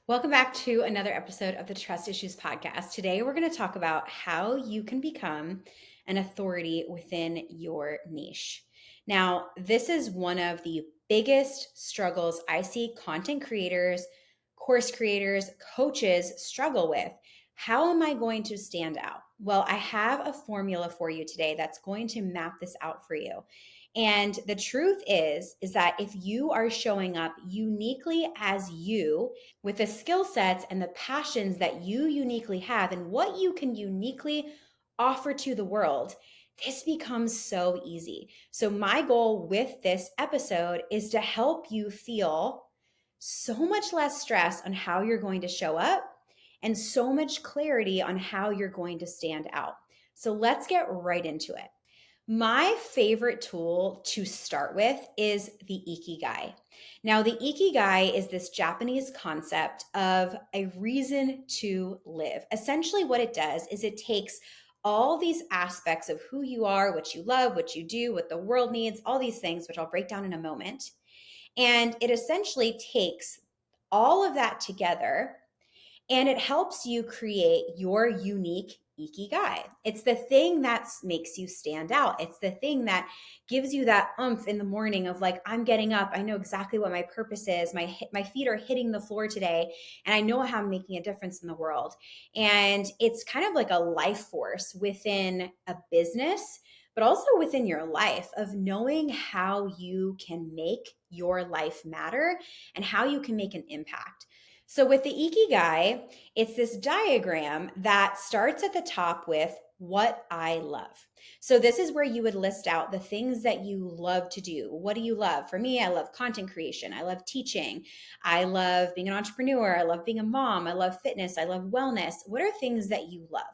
Welcome back to another episode of the Trust Issues Podcast. Today, we're going to talk about how you can become an authority within your niche. Now, this is one of the biggest struggles I see content creators, course creators, coaches struggle with. How am I going to stand out? Well, I have a formula for you today that's going to map this out for you. And the truth is that if you are showing up uniquely as you, with the skill sets and the passions that you uniquely have and what you can uniquely offer to the world, this becomes so easy. So, my goal with this episode is to help you feel so much less stress on how you're going to show up and so much clarity on how you're going to stand out. So, let's get right into it. My favorite tool to start with is the Ikigai. Now, the Ikigai is this Japanese concept of a reason to live. Essentially, what it does is it takes all these aspects of who you are, what you love, what you do, what the world needs, all these things, which I'll break down in a moment. And it essentially takes all of that together and it helps you create your unique ikigai. It's the thing that makes you stand out. It's the thing that gives you that oomph in the morning of like, I'm getting up. I know exactly what my purpose is. My feet are hitting the floor today, and I know how I'm making a difference in the world. And it's kind of like a life force within a business, but also within your life of knowing how you can make your life matter and how you can make an impact. So with the Ikigai, it's this diagram that starts at the top with what I love. So this is where you would list out the things that you love to do. What do you love? For me, I love content creation. I love teaching. I love being an entrepreneur. I love being a mom. I love fitness. I love wellness. What are things that you love?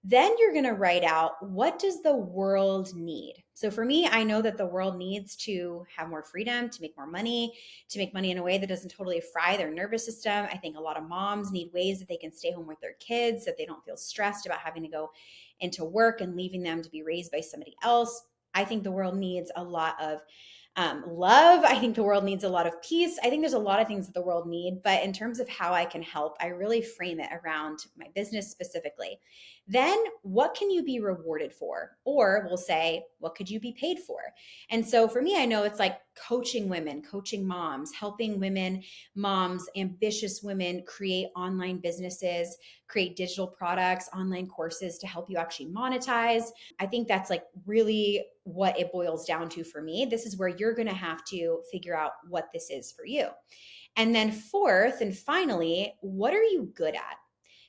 Then you're going to write out, what does the world need? So for me, I know that the world needs to have more freedom, to make money in a way that doesn't totally fry their nervous system. I think a lot of moms need ways that they can stay home with their kids, so that they don't feel stressed about having to go into work and leaving them to be raised by somebody else. I think the world needs a lot of love. I think the world needs a lot of peace. I think there's a lot of things that the world need, but in terms of how I can help, I really frame it around my business specifically. Then what can you be rewarded for? Or we'll say, what could you be paid for? And so for me, I know it's like coaching women, coaching moms, helping women, moms, ambitious women create online businesses, create digital products, online courses to help you actually monetize. I think that's like really what it boils down to for me. This is where you're going to have to figure out what this is for you. And then fourth and finally, what are you good at?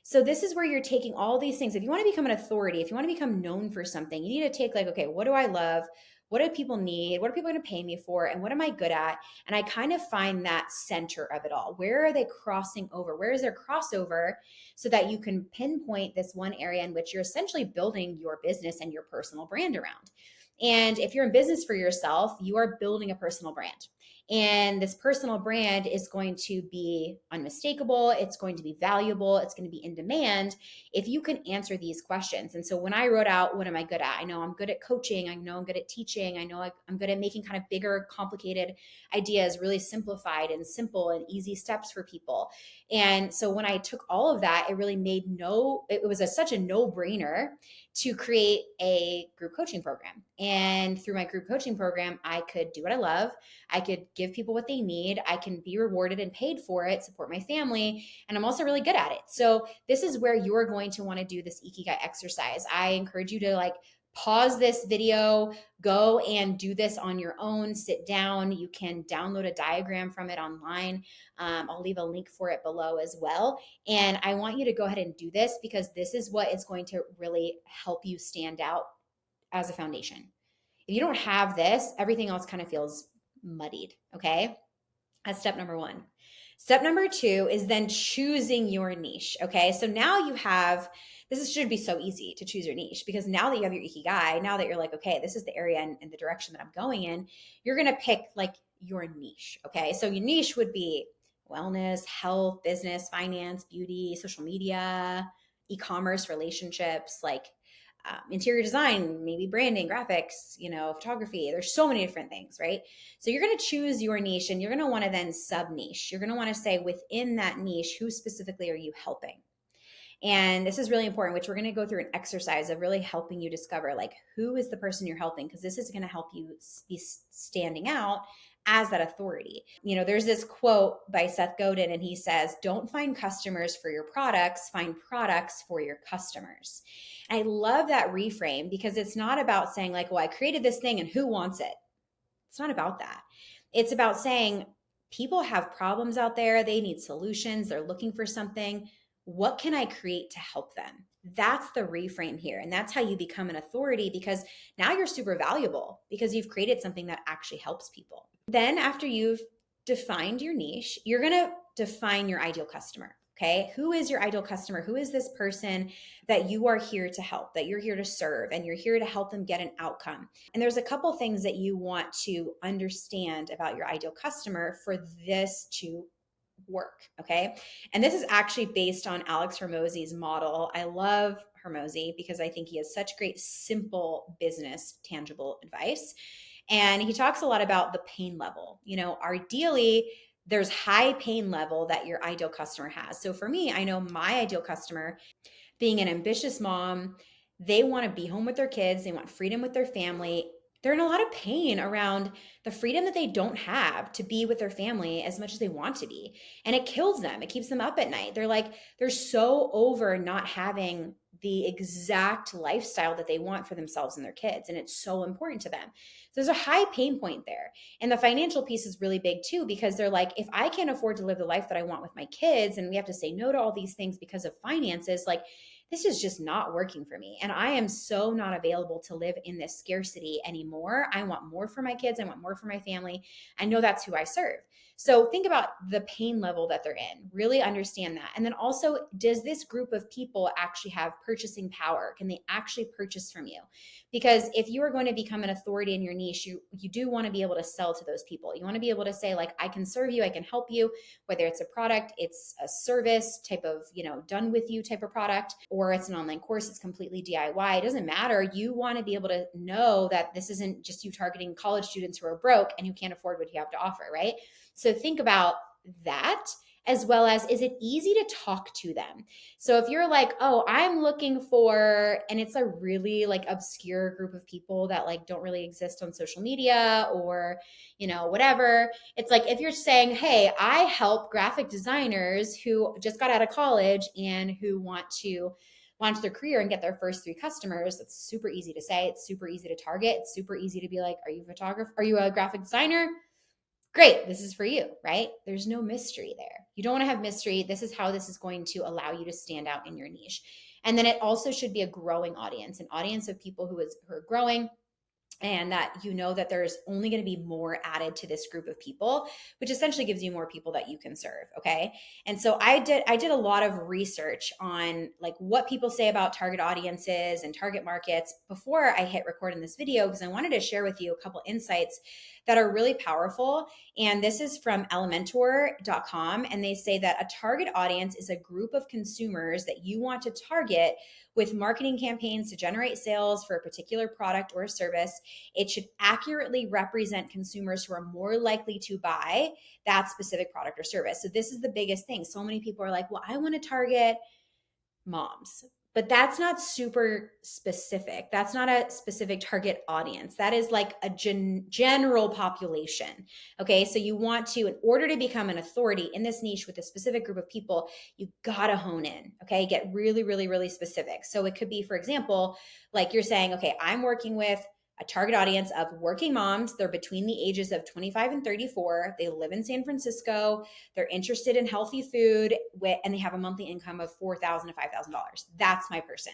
So this is where you're taking all these things. If you want to become an authority, if you want to become known for something, you need to take like, okay, what do I love? What do people need? What are people going to pay me for? And what am I good at? And I kind of find that center of it all. Where are they crossing over? Where is their crossover so that you can pinpoint this one area in which you're essentially building your business and your personal brand around? And if you're in business for yourself, you are building a personal brand. And this personal brand is going to be unmistakable. It's going to be valuable. It's going to be in demand if you can answer these questions. And so when I wrote out, what am I good at? I know I'm good at coaching. I know I'm good at teaching. I know I'm good at making kind of bigger, complicated ideas really simplified and simple and easy steps for people. And so when I took all of that, it really it was such a no-brainer to create a group coaching program. And through my group coaching program, I could do what I love. I could give people what they need. I can be rewarded and paid for it, support my family, and I'm also really good at it. So this is where you're going to want to do this Ikigai exercise. I encourage you to like pause this video, go and do this on your own, sit down. You can download a diagram from it online. I'll leave a link for it below as well. And I want you to go ahead and do this because this is what is going to really help you stand out as a foundation. If you don't have this, everything else kind of feels muddied, okay? That's step number one. Step number two is then choosing your niche, okay? So now you have, should be so easy to choose your niche because now that you have your Ikigai, now that you're like, okay, this is the area and the direction that I'm going in, you're gonna pick like your niche, okay? So your niche would be wellness, health, business, finance, beauty, social media, e-commerce, relationships, like interior design, maybe branding, graphics, photography. There's so many different things, right? So you're going to choose your niche, and you're going to want to then sub niche. You're going to want to say within that niche, who specifically are you helping? And this is really important, which we're going to go through an exercise of really helping you discover like who is the person you're helping, because this is going to help you be standing out as that authority. There's this quote by Seth Godin, and he says, "Don't find customers for your products, find products for your customers." And I love that reframe, because it's not about saying like, well, I created this thing and who wants it? It's not about that. It's about saying people have problems out there. They need solutions. They're looking for something. What can I create to help them? That's the reframe here. And that's how you become an authority, because now you're super valuable because you've created something that actually helps people. Then, after you've defined your niche, you're going to define your ideal customer. Okay. Who is your ideal customer? Who is this person that you are here to help, that you're here to serve, and you're here to help them get an outcome? And there's a couple things that you want to understand about your ideal customer for this to work. Okay. And this is actually based on Alex Hormozi's model. I love Hormozi because I think he has such great, simple business, tangible advice. And he talks a lot about the pain level. Ideally, there's high pain level that your ideal customer has. So for me, I know my ideal customer, being an ambitious mom, they want to be home with their kids. They want freedom with their family. They're in a lot of pain around the freedom that they don't have to be with their family as much as they want to be. And it kills them. It keeps them up at night. They're so over not having the exact lifestyle that they want for themselves and their kids. And it's so important to them. So there's a high pain point there. And the financial piece is really big too, because they're like, if I can't afford to live the life that I want with my kids, and we have to say no to all these things because of finances, like, this is just not working for me. And I am so not available to live in this scarcity anymore. I want more for my kids. I want more for my family. I know that's who I serve. So think about the pain level that they're in. Really understand that. And then also, does this group of people actually have purchasing power? Can they actually purchase from you? Because if you are going to become an authority in your niche, you do want to be able to sell to those people. You want to be able to say, like, I can serve you, I can help you, whether it's a product, it's a service type of, done with you type of product, or it's an online course, it's completely DIY. It doesn't matter. You want to be able to know that this isn't just you targeting college students who are broke and who can't afford what you have to offer, right? So think about that, as well as, is it easy to talk to them? So if you're like, oh, I'm looking for, and it's a really like obscure group of people that like don't really exist on social media or, whatever. It's like, if you're saying, hey, I help graphic designers who just got out of college and who want to launch their career and get their first 3 customers. That's super easy to say. It's super easy to target. It's super easy to be like, are you a photographer? Are you a graphic designer? Great, this is for you, right? There's no mystery there. You don't want to have mystery. This is how this is going to allow you to stand out in your niche. And then it also should be a growing audience, an audience of people who are growing, and that that there's only going to be more added to this group of people, which essentially gives you more people that you can serve. Okay. And so I did a lot of research on like what people say about target audiences and target markets before I hit record in this video, because I wanted to share with you a couple insights that are really powerful. And this is from elementor.com. And they say that a target audience is a group of consumers that you want to target with marketing campaigns to generate sales for a particular product or a service. It should accurately represent consumers who are more likely to buy that specific product or service. So this is the biggest thing. So many people are like, well, I want to target moms, but that's not super specific. That's not a specific target audience. That is like a general population. Okay. So you want to, in order to become an authority in this niche with a specific group of people, you got to hone in. Okay. Get really, really, really specific. So it could be, for example, like you're saying, okay, I'm working with a target audience of working moms. They're between the ages of 25 and 34. They live in San Francisco. They're interested in healthy food, and they have a monthly income of $4,000 to $5,000. That's my person.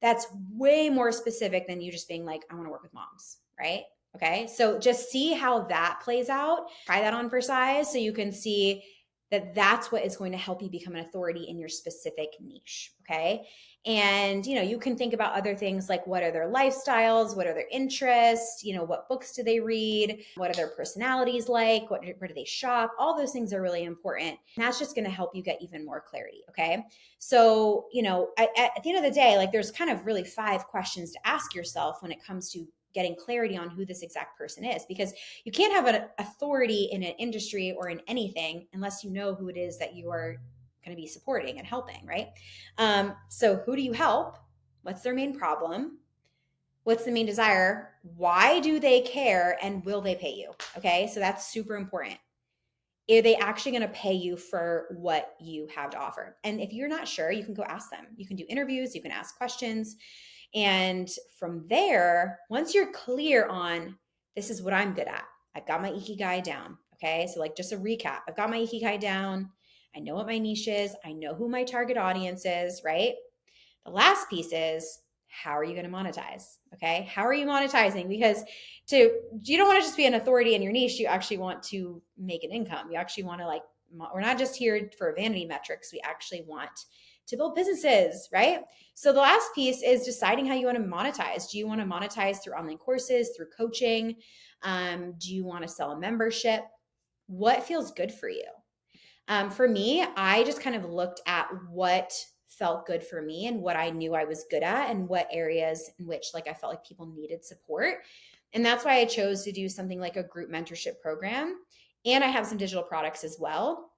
That's way more specific than you just being like, I want to work with moms, right? Okay. So just see how that plays out. Try that on for size so you can see that's what is going to help you become an authority in your specific niche. Okay. And, you can think about other things like what are their lifestyles? What are their interests? What books do they read? What are their personalities like? Where do they shop? All those things are really important. And that's just going to help you get even more clarity. Okay. So, at the end of the day, like there's kind of really 5 questions to ask yourself when it comes to getting clarity on who this exact person is, because you can't have an authority in an industry or in anything unless you know who it is that you are going to be supporting and helping, right? So who do you help? What's their main problem? What's the main desire? Why do they care? And will they pay you? Okay, so that's super important. Are they actually going to pay you for what you have to offer? And if you're not sure, you can go ask them. You can do interviews, you can ask questions. And from there, once you're clear on this is what I'm good at, I've got my ikigai down. Okay. So, like, just a recap, I've got my ikigai down. I know what my niche is. I know who my target audience is, right? The last piece is how are you going to monetize? Okay. How are you monetizing? Because you don't want to just be an authority in your niche. You actually want to make an income. You actually want to, we're not just here for vanity metrics. We actually want to build businesses, right? So the last piece is deciding how you want to monetize. Do you want to monetize through online courses, through coaching? Do you want to sell a membership? What feels good for you? For me, I just kind of looked at what felt good for me and what I knew I was good at and what areas in which I felt like people needed support. And that's why I chose to do something like a group mentorship program. And I have some digital products as well,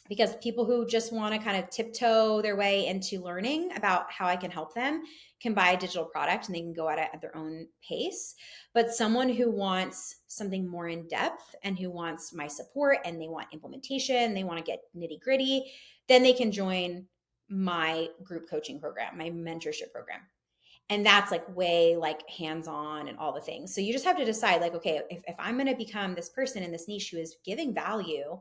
because people who just want to kind of tiptoe their way into learning about how I can help them can buy a digital product and they can go at it at their own pace. But someone who wants something more in depth and who wants my support and they want implementation, they want to get nitty gritty, then they can join my group coaching program, my mentorship program. And that's way hands-on and all the things. So you just have to decide okay, if I'm going to become this person in this niche who is giving value,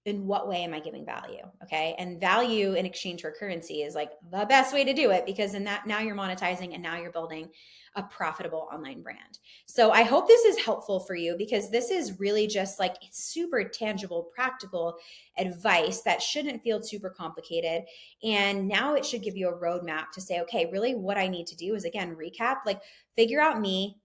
in what way am I giving value? Okay. And value in exchange for currency is the best way to do it, because in that, now you're monetizing and now you're building a profitable online brand. So I hope this is helpful for you, because this is really just it's super tangible, practical advice that shouldn't feel super complicated. And now it should give you a roadmap to say, okay, really what I need to do is, again, recap, figure out me,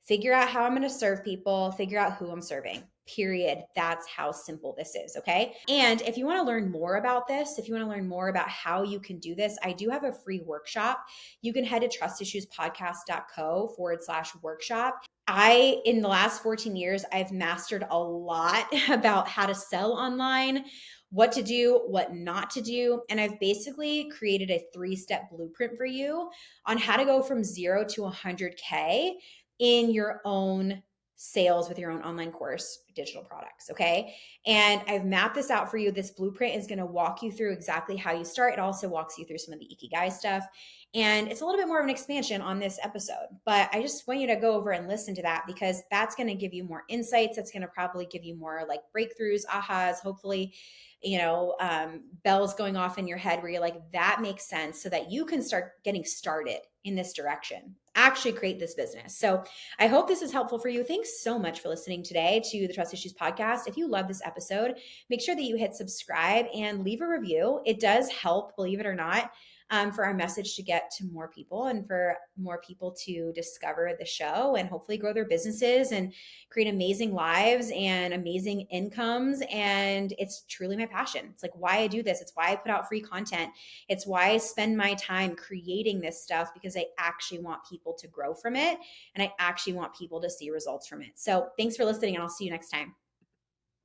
figure out how I'm going to serve people, figure out who I'm serving. Period. That's how simple this is. Okay. And if you want to learn more about this, if you want to learn more about how you can do this, I do have a free workshop. You can head to trustissuespodcast.co/workshop. In the last 14 years, I've mastered a lot about how to sell online, what to do, what not to do. And I've basically created a 3-step blueprint for you on how to go from 0 to 100K in your own sales with your own online course, digital products. Okay. And I've mapped this out for you. This blueprint is going to walk you through exactly how you start. It also walks you through some of the ikigai stuff. And it's a little bit more of an expansion on this episode, but I just want you to go over and listen to that, because that's going to give you more insights. That's going to probably give you more breakthroughs, ahas, hopefully, bells going off in your head where you're that makes sense, so that you can start getting started in this direction, actually create this business. So I hope this is helpful for you. Thanks so much for listening today to the Trust Issues podcast. If you love this episode, make sure that you hit subscribe and leave a review. It does help, believe it or not, for our message to get to more people and for more people to discover the show and hopefully grow their businesses and create amazing lives and amazing incomes. And it's truly my passion. It's why I do this. It's why I put out free content. It's why I spend my time creating this stuff, because I actually want people to grow from it and I actually want people to see results from it. So thanks for listening, and I'll see you next time.